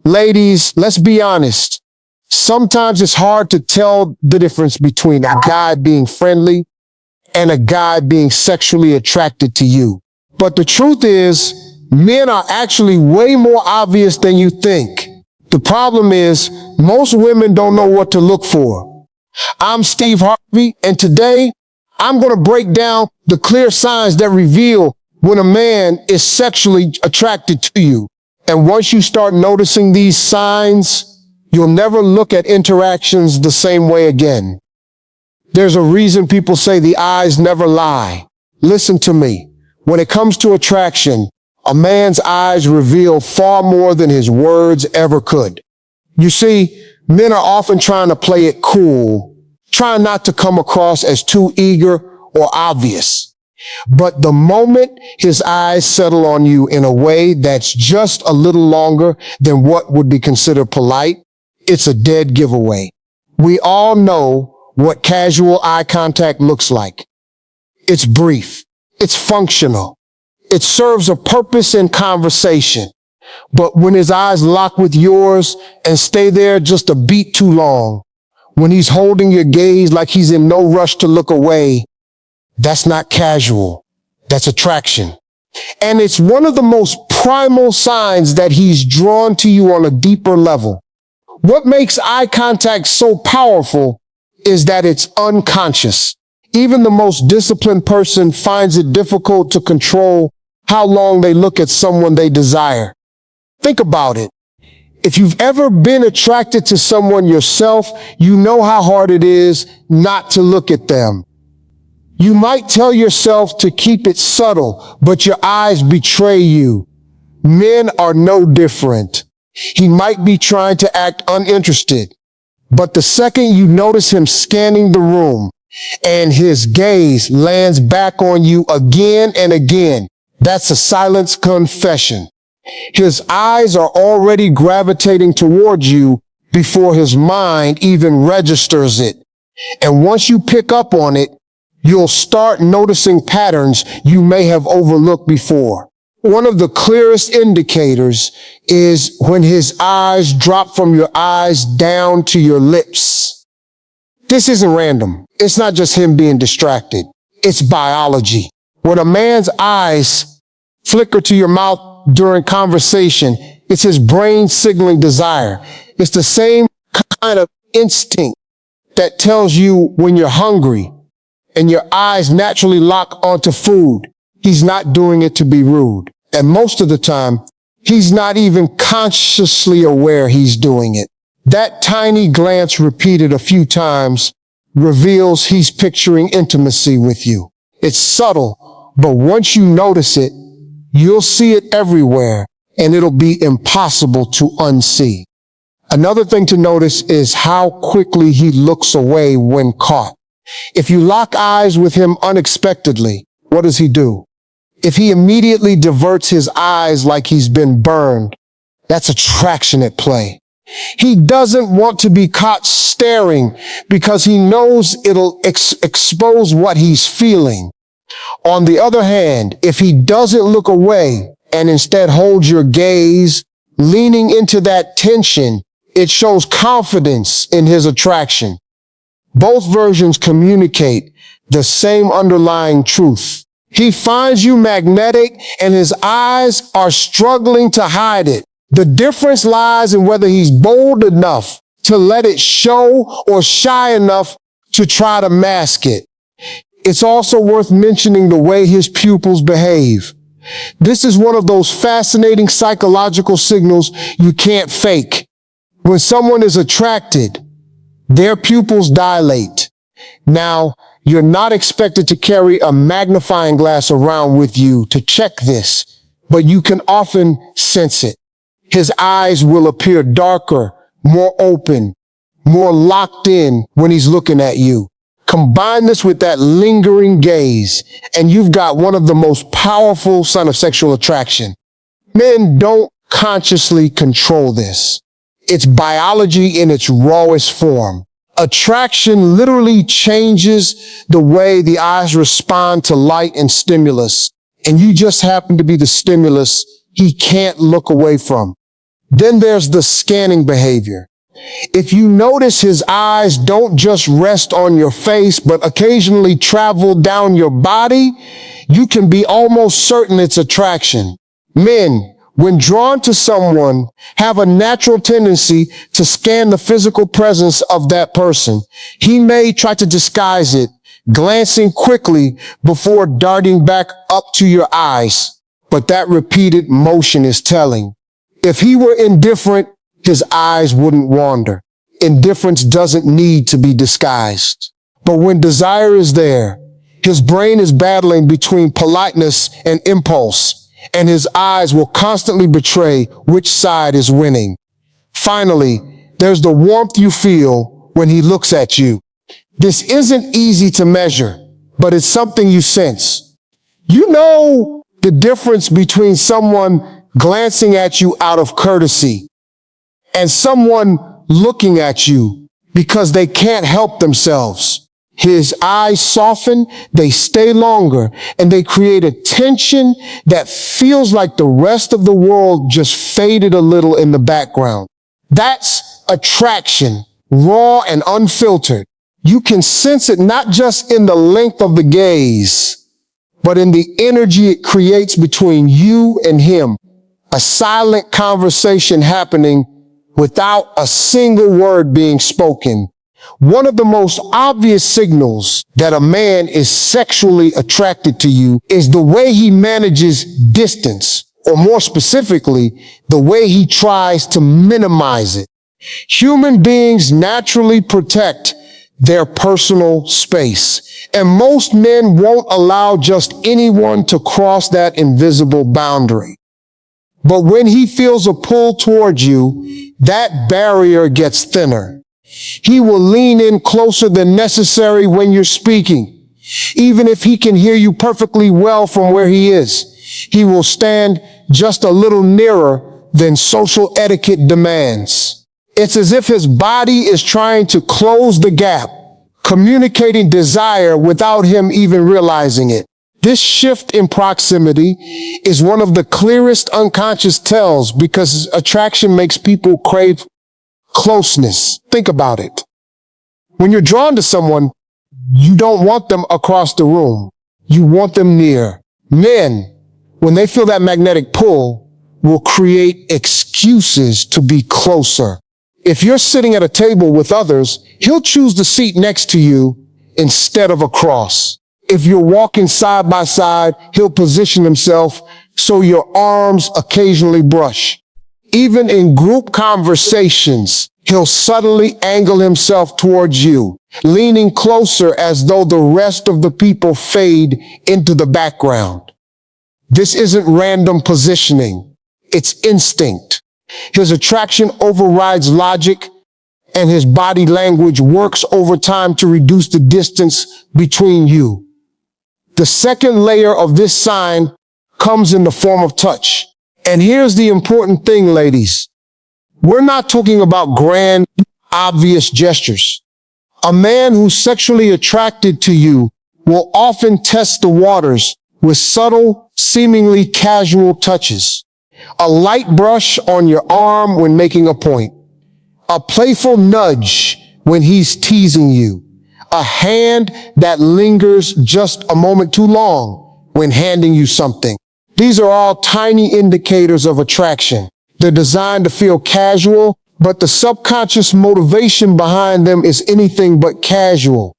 Ladies, let's be honest. Sometimes it's hard to tell the difference between a guy being friendly and a guy being sexually attracted to you. But the truth is, men are actually way more obvious than you think. The problem is, most women don't know what to look for. I'm Steve Harvey, and today, I'm going to break down the clear signs that reveal when a man is sexually attracted to you. And once you start noticing these signs, you'll never look at interactions the same way again. There's a reason people say the eyes never lie. Listen to me. When it comes to attraction, a man's eyes reveal far more than his words ever could. You see, men are often trying to play it cool, trying not to come across as too eager or obvious. But the moment his eyes settle on you in a way that's just a little longer than what would be considered polite, it's a dead giveaway. We all know what casual eye contact looks like. It's brief. It's functional. It serves a purpose in conversation. But when his eyes lock with yours and stay there just a beat too long, when he's holding your gaze like he's in no rush to look away, that's not casual. That's attraction. And it's one of the most primal signs that he's drawn to you on a deeper level. What makes eye contact so powerful is that it's unconscious. Even the most disciplined person finds it difficult to control how long they look at someone they desire. Think about it. If you've ever been attracted to someone yourself, you know how hard it is not to look at them. You might tell yourself to keep it subtle, but your eyes betray you. Men are no different. He might be trying to act uninterested, but the second you notice him scanning the room and his gaze lands back on you again and again, that's a silent confession. His eyes are already gravitating towards you before his mind even registers it. And once you pick up on it, you'll start noticing patterns you may have overlooked before. One of the clearest indicators is when his eyes drop from your eyes down to your lips. This isn't random. It's not just him being distracted. It's biology. When a man's eyes flicker to your mouth during conversation, it's his brain signaling desire. It's the same kind of instinct that tells you when you're hungry and your eyes naturally lock onto food. He's not doing it to be rude. And most of the time, he's not even consciously aware he's doing it. That tiny glance repeated a few times reveals he's picturing intimacy with you. It's subtle, but once you notice it, you'll see it everywhere, and it'll be impossible to unsee. Another thing to notice is how quickly he looks away when caught. If you lock eyes with him unexpectedly, what does he do? If he immediately diverts his eyes like he's been burned, that's attraction at play. He doesn't want to be caught staring because he knows it'll expose what he's feeling. On the other hand, if he doesn't look away and instead holds your gaze, leaning into that tension, it shows confidence in his attraction. Both versions communicate the same underlying truth. He finds you magnetic and his eyes are struggling to hide it. The difference lies in whether he's bold enough to let it show or shy enough to try to mask it. It's also worth mentioning the way his pupils behave. This is one of those fascinating psychological signals you can't fake. When someone is attracted, their pupils dilate. Now, you're not expected to carry a magnifying glass around with you to check this, but you can often sense it. His eyes will appear darker, more open, more locked in when he's looking at you. Combine this with that lingering gaze, and you've got one of the most powerful signs of sexual attraction. Men don't consciously control this. It's biology in its rawest form. Attraction literally changes the way the eyes respond to light and stimulus, and you just happen to be the stimulus he can't look away from. Then there's the scanning behavior. If you notice his eyes don't just rest on your face, but occasionally travel down your body, you can be almost certain it's attraction. Men, when drawn to someone, have a natural tendency to scan the physical presence of that person. He may try to disguise it, glancing quickly before darting back up to your eyes. But that repeated motion is telling. If he were indifferent, his eyes wouldn't wander. Indifference doesn't need to be disguised. But when desire is there, his brain is battling between politeness and impulse, and his eyes will constantly betray which side is winning. Finally, there's the warmth you feel when he looks at you. This isn't easy to measure, but it's something you sense. You know the difference between someone glancing at you out of courtesy and someone looking at you because they can't help themselves. His eyes soften, they stay longer, and they create a tension that feels like the rest of the world just faded a little in the background. That's attraction, raw and unfiltered. You can sense it not just in the length of the gaze, but in the energy it creates between you and him. A silent conversation happening without a single word being spoken. One of the most obvious signals that a man is sexually attracted to you is the way he manages distance, or more specifically, the way he tries to minimize it. Human beings naturally protect their personal space, and most men won't allow just anyone to cross that invisible boundary. But when he feels a pull towards you, that barrier gets thinner. He will lean in closer than necessary when you're speaking. Even if he can hear you perfectly well from where he is, he will stand just a little nearer than social etiquette demands. It's as if his body is trying to close the gap, communicating desire without him even realizing it. This shift in proximity is one of the clearest unconscious tells because attraction makes people crave closeness. Think about it. When you're drawn to someone, you don't want them across the room. You want them near. Men, when they feel that magnetic pull, will create excuses to be closer. If you're sitting at a table with others, he'll choose the seat next to you instead of across. If you're walking side by side, he'll position himself so your arms occasionally brush. Even in group conversations, he'll subtly angle himself towards you, leaning closer as though the rest of the people fade into the background. This isn't random positioning. It's instinct. His attraction overrides logic, and his body language works over time to reduce the distance between you. The second layer of this sign comes in the form of touch. And here's the important thing, ladies. We're not talking about grand, obvious gestures. A man who's sexually attracted to you will often test the waters with subtle, seemingly casual touches. A light brush on your arm when making a point. A playful nudge when he's teasing you. A hand that lingers just a moment too long when handing you something. These are all tiny indicators of attraction. They're designed to feel casual, but the subconscious motivation behind them is anything but casual.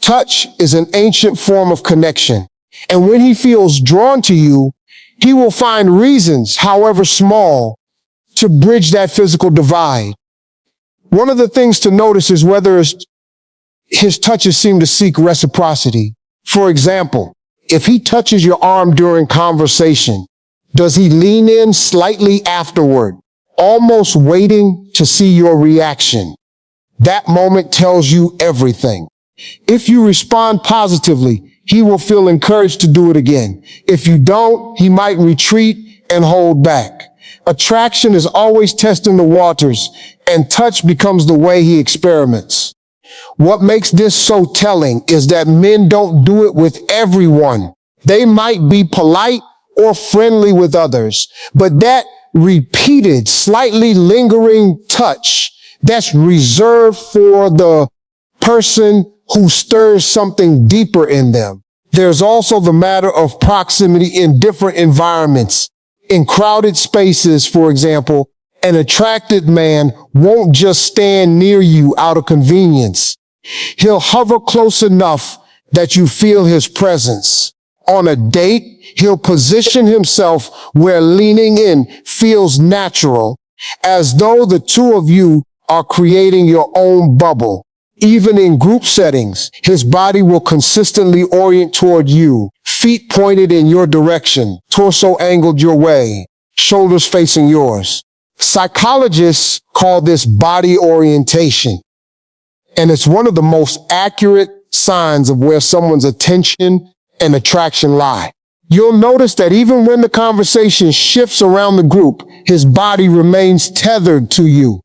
Touch is an ancient form of connection, and when he feels drawn to you, he will find reasons, however small, to bridge that physical divide. One of the things to notice is whether his touches seem to seek reciprocity. For example, if he touches your arm during conversation, does he lean in slightly afterward, almost waiting to see your reaction? That moment tells you everything. If you respond positively, he will feel encouraged to do it again. If you don't, he might retreat and hold back. Attraction is always testing the waters, and touch becomes the way he experiments. What makes this so telling is that men don't do it with everyone. They might be polite or friendly with others, but that repeated, slightly lingering touch that's reserved for the person who stirs something deeper in them. There's also the matter of proximity in different environments. In crowded spaces, for example, an attracted man won't just stand near you out of convenience. He'll hover close enough that you feel his presence. On a date, he'll position himself where leaning in feels natural, as though the two of you are creating your own bubble. Even in group settings, his body will consistently orient toward you, feet pointed in your direction, torso angled your way, shoulders facing yours. Psychologists call this body orientation, and it's one of the most accurate signs of where someone's attention and attraction lie. You'll notice that even when the conversation shifts around the group, his body remains tethered to you.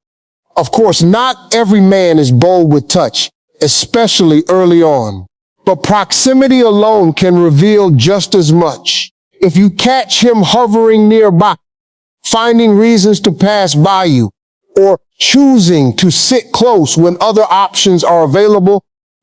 Of course, not every man is bold with touch, especially early on. But proximity alone can reveal just as much. If you catch him hovering nearby, finding reasons to pass by you, or choosing to sit close when other options are available,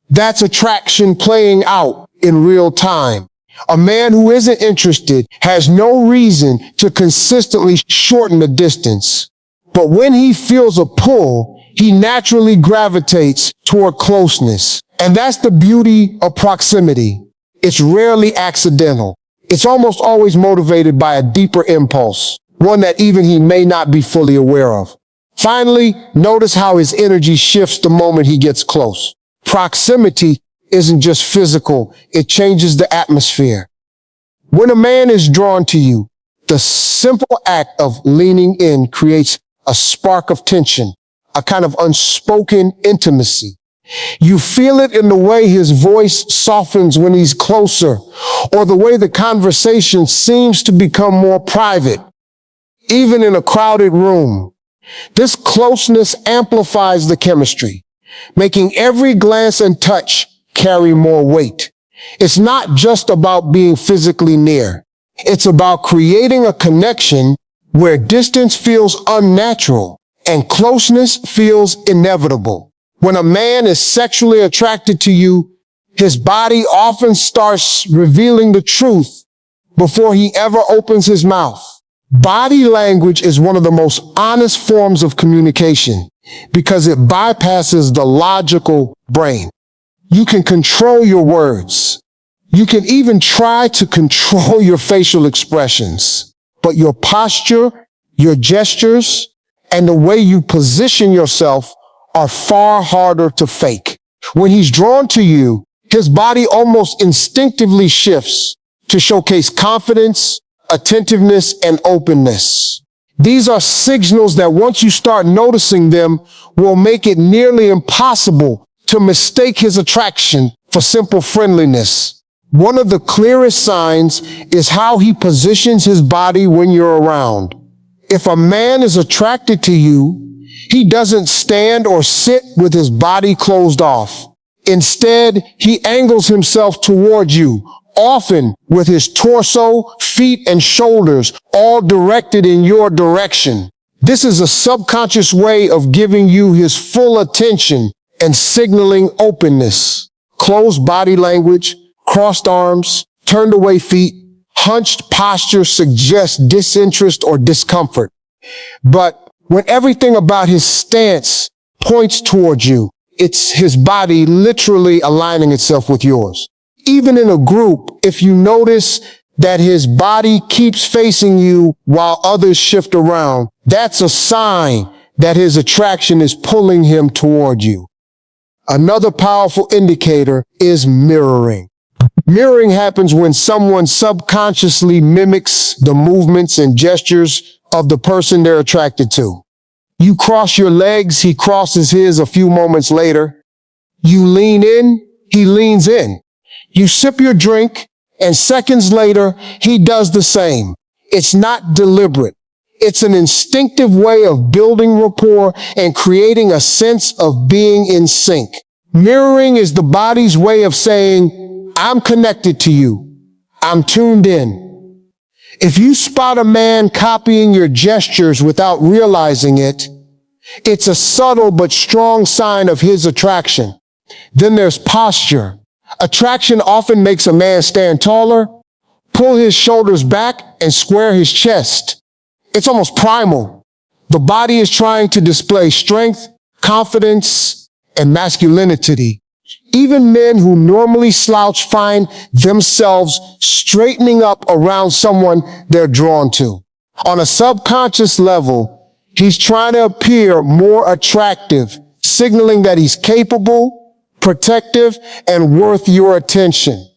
that's attraction playing out in real time. A man who isn't interested has no reason to consistently shorten the distance. But when he feels a pull, he naturally gravitates toward closeness. And that's the beauty of proximity. It's rarely accidental. It's almost always motivated by a deeper impulse, one that even he may not be fully aware of. Finally, notice how his energy shifts the moment he gets close. Proximity isn't just physical, it changes the atmosphere. When a man is drawn to you, the simple act of leaning in creates a spark of tension, a kind of unspoken intimacy. You feel it in the way his voice softens when he's closer, or the way the conversation seems to become more private, even in a crowded room. This closeness amplifies the chemistry, making every glance and touch carry more weight. It's not just about being physically near. It's about creating a connection where distance feels unnatural and closeness feels inevitable. When a man is sexually attracted to you, his body often starts revealing the truth before he ever opens his mouth. Body language is one of the most honest forms of communication because it bypasses the logical brain. You can control your words. You can even try to control your facial expressions. But your posture, your gestures, and the way you position yourself are far harder to fake. When he's drawn to you, his body almost instinctively shifts to showcase confidence, attentiveness, and openness. These are signals that once you start noticing them, will make it nearly impossible to mistake his attraction for simple friendliness. One of the clearest signs is how he positions his body when you're around. If a man is attracted to you, he doesn't stand or sit with his body closed off. Instead, he angles himself toward you, often with his torso, feet, and shoulders all directed in your direction. This is a subconscious way of giving you his full attention and signaling openness. Closed body language, crossed arms, turned away feet, hunched posture suggests disinterest or discomfort. But when everything about his stance points towards you, it's his body literally aligning itself with yours. Even in a group, if you notice that his body keeps facing you while others shift around, that's a sign that his attraction is pulling him toward you. Another powerful indicator is mirroring. Mirroring happens when someone subconsciously mimics the movements and gestures of the person they're attracted to. You cross your legs, he crosses his a few moments later. You lean in, he leans in. You sip your drink, and seconds later, he does the same. It's not deliberate. It's an instinctive way of building rapport and creating a sense of being in sync. Mirroring is the body's way of saying, I'm connected to you. I'm tuned in. If you spot a man copying your gestures without realizing it, it's a subtle but strong sign of his attraction. Then there's posture. Attraction often makes a man stand taller, pull his shoulders back, and square his chest. It's almost primal. The body is trying to display strength, confidence, and masculinity. Even men who normally slouch find themselves straightening up around someone they're drawn to. On a subconscious level, he's trying to appear more attractive, signaling that he's capable, protective, and worth your attention.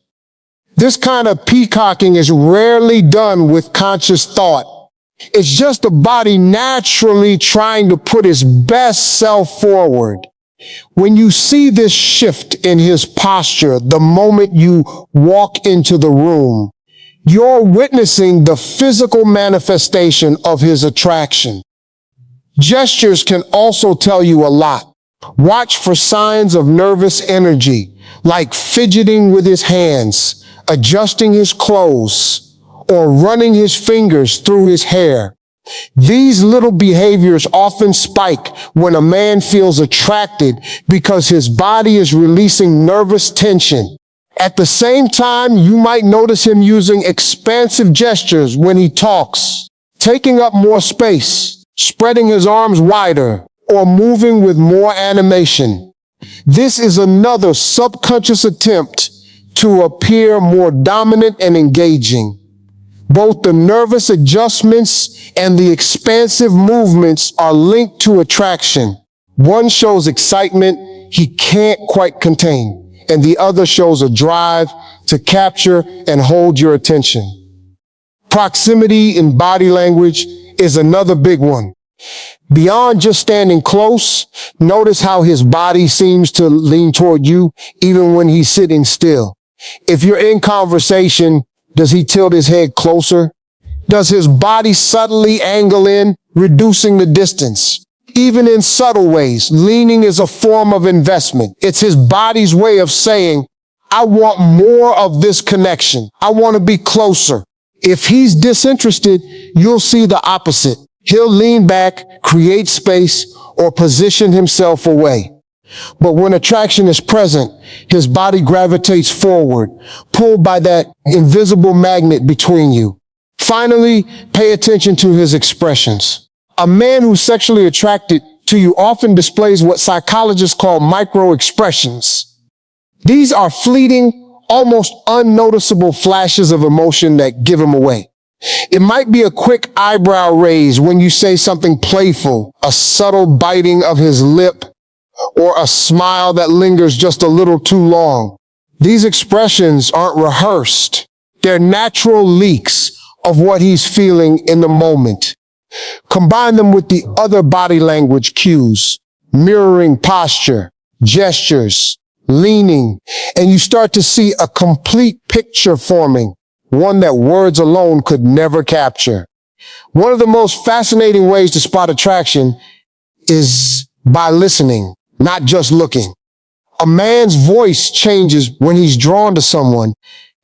This kind of peacocking is rarely done with conscious thought. It's just the body naturally trying to put its best self forward. When you see this shift in his posture the moment you walk into the room, you're witnessing the physical manifestation of his attraction. Gestures can also tell you a lot. Watch for signs of nervous energy, like fidgeting with his hands, adjusting his clothes, or running his fingers through his hair. These little behaviors often spike when a man feels attracted because his body is releasing nervous tension. At the same time, you might notice him using expansive gestures when he talks, taking up more space, spreading his arms wider, or moving with more animation. This is another subconscious attempt to appear more dominant and engaging. Both the nervous adjustments and the expansive movements are linked to attraction. One shows excitement he can't quite contain, and the other shows a drive to capture and hold your attention. Proximity in body language is another big one. Beyond just standing close, notice how his body seems to lean toward you even when he's sitting still. If you're in conversation, does he tilt his head closer? Does his body subtly angle in, reducing the distance? Even in subtle ways, leaning is a form of investment. It's his body's way of saying, I want more of this connection. I want to be closer. If he's disinterested, you'll see the opposite. He'll lean back, create space, or position himself away. But when attraction is present, his body gravitates forward, pulled by that invisible magnet between you. Finally, pay attention to his expressions. A man who's sexually attracted to you often displays what psychologists call micro-expressions. These are fleeting, almost unnoticeable flashes of emotion that give him away. It might be a quick eyebrow raise when you say something playful, a subtle biting of his lip, or a smile that lingers just a little too long. These expressions aren't rehearsed. They're natural leaks of what he's feeling in the moment. Combine them with the other body language cues, mirroring posture, gestures, leaning, and you start to see a complete picture forming, one that words alone could never capture. One of the most fascinating ways to spot attraction is by listening, not just looking. A man's voice changes when he's drawn to someone,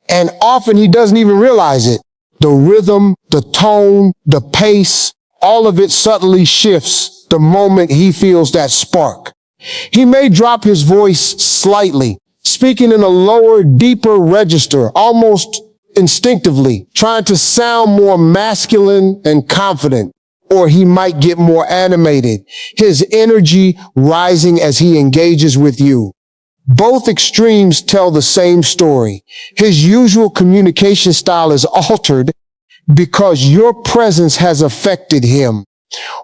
and often he doesn't even realize it. The rhythm, the tone, the pace, all of it subtly shifts the moment he feels that spark. He may drop his voice slightly, speaking in a lower, deeper register, almost instinctively, trying to sound more masculine and confident. Or he might get more animated, his energy rising as he engages with you. Both extremes tell the same story. His usual communication style is altered because your presence has affected him.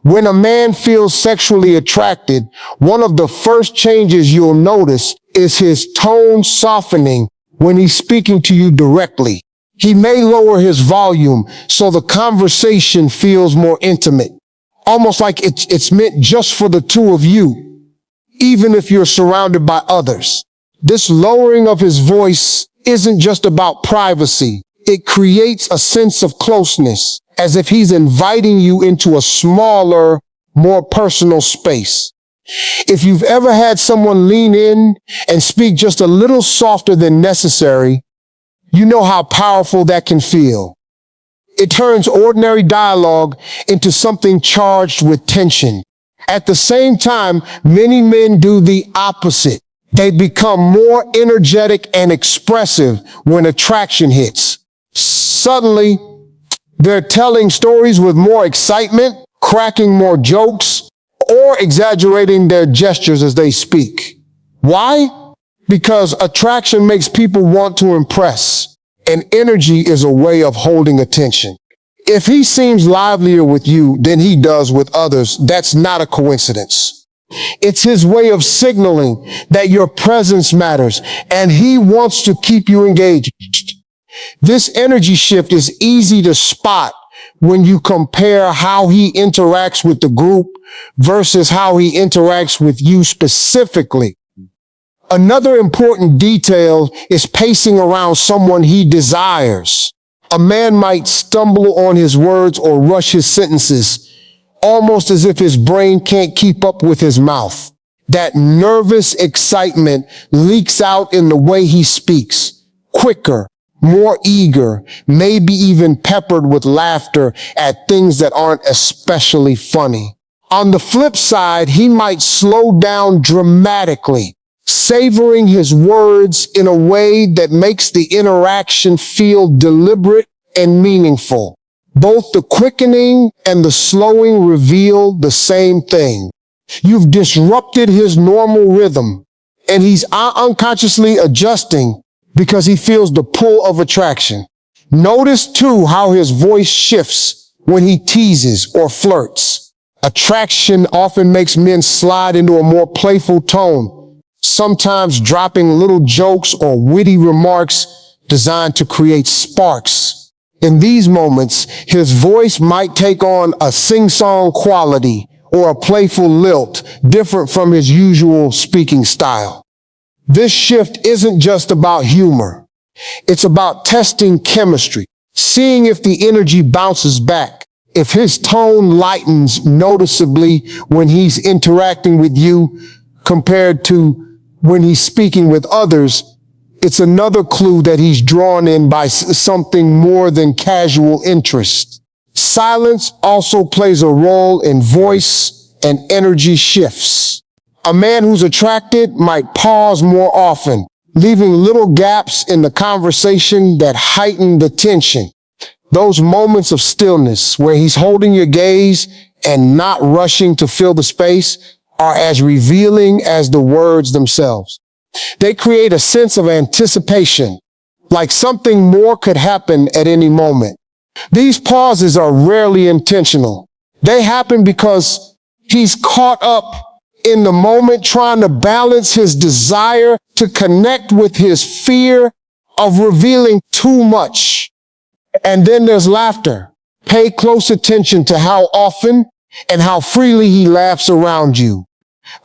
When a man feels sexually attracted, one of the first changes you'll notice is his tone softening when he's speaking to you directly. He may lower his volume so the conversation feels more intimate, almost like it's meant just for the two of you, even if you're surrounded by others. This lowering of his voice isn't just about privacy. It creates a sense of closeness, as if he's inviting you into a smaller, more personal space. If you've ever had someone lean in and speak just a little softer than necessary, you know how powerful that can feel. It turns ordinary dialogue into something charged with tension. At the same time, many men do the opposite. They become more energetic and expressive when attraction hits. Suddenly, they're telling stories with more excitement, cracking more jokes, or exaggerating their gestures as they speak. Why? Because attraction makes people want to impress, and energy is a way of holding attention. If he seems livelier with you than he does with others, that's not a coincidence. It's his way of signaling that your presence matters, and he wants to keep you engaged. This energy shift is easy to spot when you compare how he interacts with the group versus how he interacts with you specifically. Another important detail is pacing around someone he desires. A man might stumble on his words or rush his sentences, almost as if his brain can't keep up with his mouth. That nervous excitement leaks out in the way he speaks, quicker, more eager, maybe even peppered with laughter at things that aren't especially funny. On the flip side, he might slow down dramatically, savoring his words in a way that makes the interaction feel deliberate and meaningful. Both the quickening and the slowing reveal the same thing. You've disrupted his normal rhythm, and he's unconsciously adjusting because he feels the pull of attraction. Notice too how his voice shifts when he teases or flirts. Attraction often makes men slide into a more playful tone, sometimes dropping little jokes or witty remarks designed to create sparks. In these moments, his voice might take on a sing-song quality or a playful lilt different from his usual speaking style. This shift isn't just about humor. It's about testing chemistry, seeing if the energy bounces back. If his tone lightens noticeably when he's interacting with you compared to when he's speaking with others, it's another clue that he's drawn in by something more than casual interest. Silence also plays a role in voice and energy shifts. A man who's attracted might pause more often, leaving little gaps in the conversation that heighten the tension. Those moments of stillness where he's holding your gaze and not rushing to fill the space are as revealing as the words themselves. They create a sense of anticipation, like something more could happen at any moment. These pauses are rarely intentional. They happen because he's caught up in the moment, trying to balance his desire to connect with his fear of revealing too much. And then there's laughter. Pay close attention to how often and how freely he laughs around you.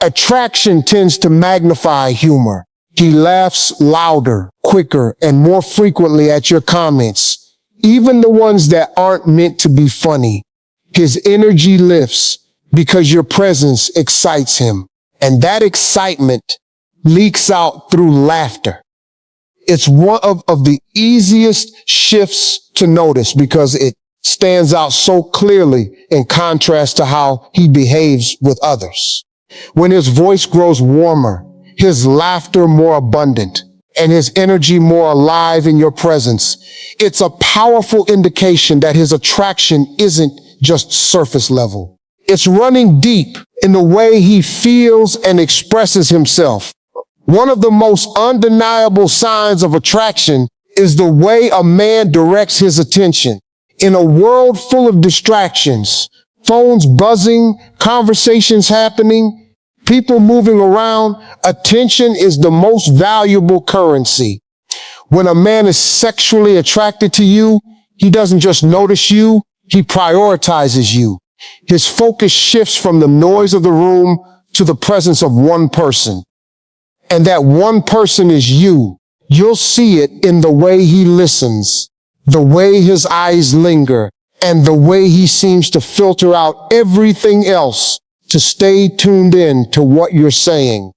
Attraction tends to magnify humor. He laughs louder, quicker, and more frequently at your comments, even the ones that aren't meant to be funny. His energy lifts because your presence excites him, and that excitement leaks out through laughter. It's one of the easiest shifts to notice because it stands out so clearly in contrast to how he behaves with others. When his voice grows warmer, his laughter more abundant, and his energy more alive in your presence, it's a powerful indication that his attraction isn't just surface level. It's running deep in the way he feels and expresses himself. One of the most undeniable signs of attraction is the way a man directs his attention. In a world full of distractions, phones buzzing, conversations happening, people moving around, attention is the most valuable currency. When a man is sexually attracted to you, he doesn't just notice you, he prioritizes you. His focus shifts from the noise of the room to the presence of one person. And that one person is you. You'll see it in the way he listens, the way his eyes linger, and the way he seems to filter out everything else to stay tuned in to what you're saying.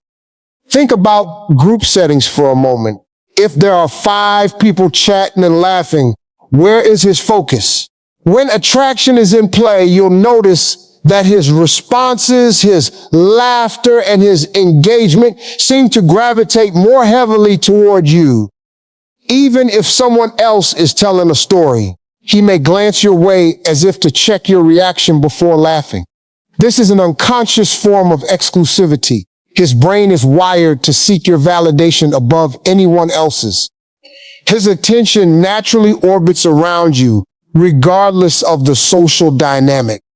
Think about group settings for a moment. If there are 5 people chatting and laughing, where is his focus? When attraction is in play, you'll notice that his responses, his laughter, and his engagement seem to gravitate more heavily toward you. Even if someone else is telling a story, he may glance your way as if to check your reaction before laughing. This is an unconscious form of exclusivity. His brain is wired to seek your validation above anyone else's. His attention naturally orbits around you, regardless of the social dynamic.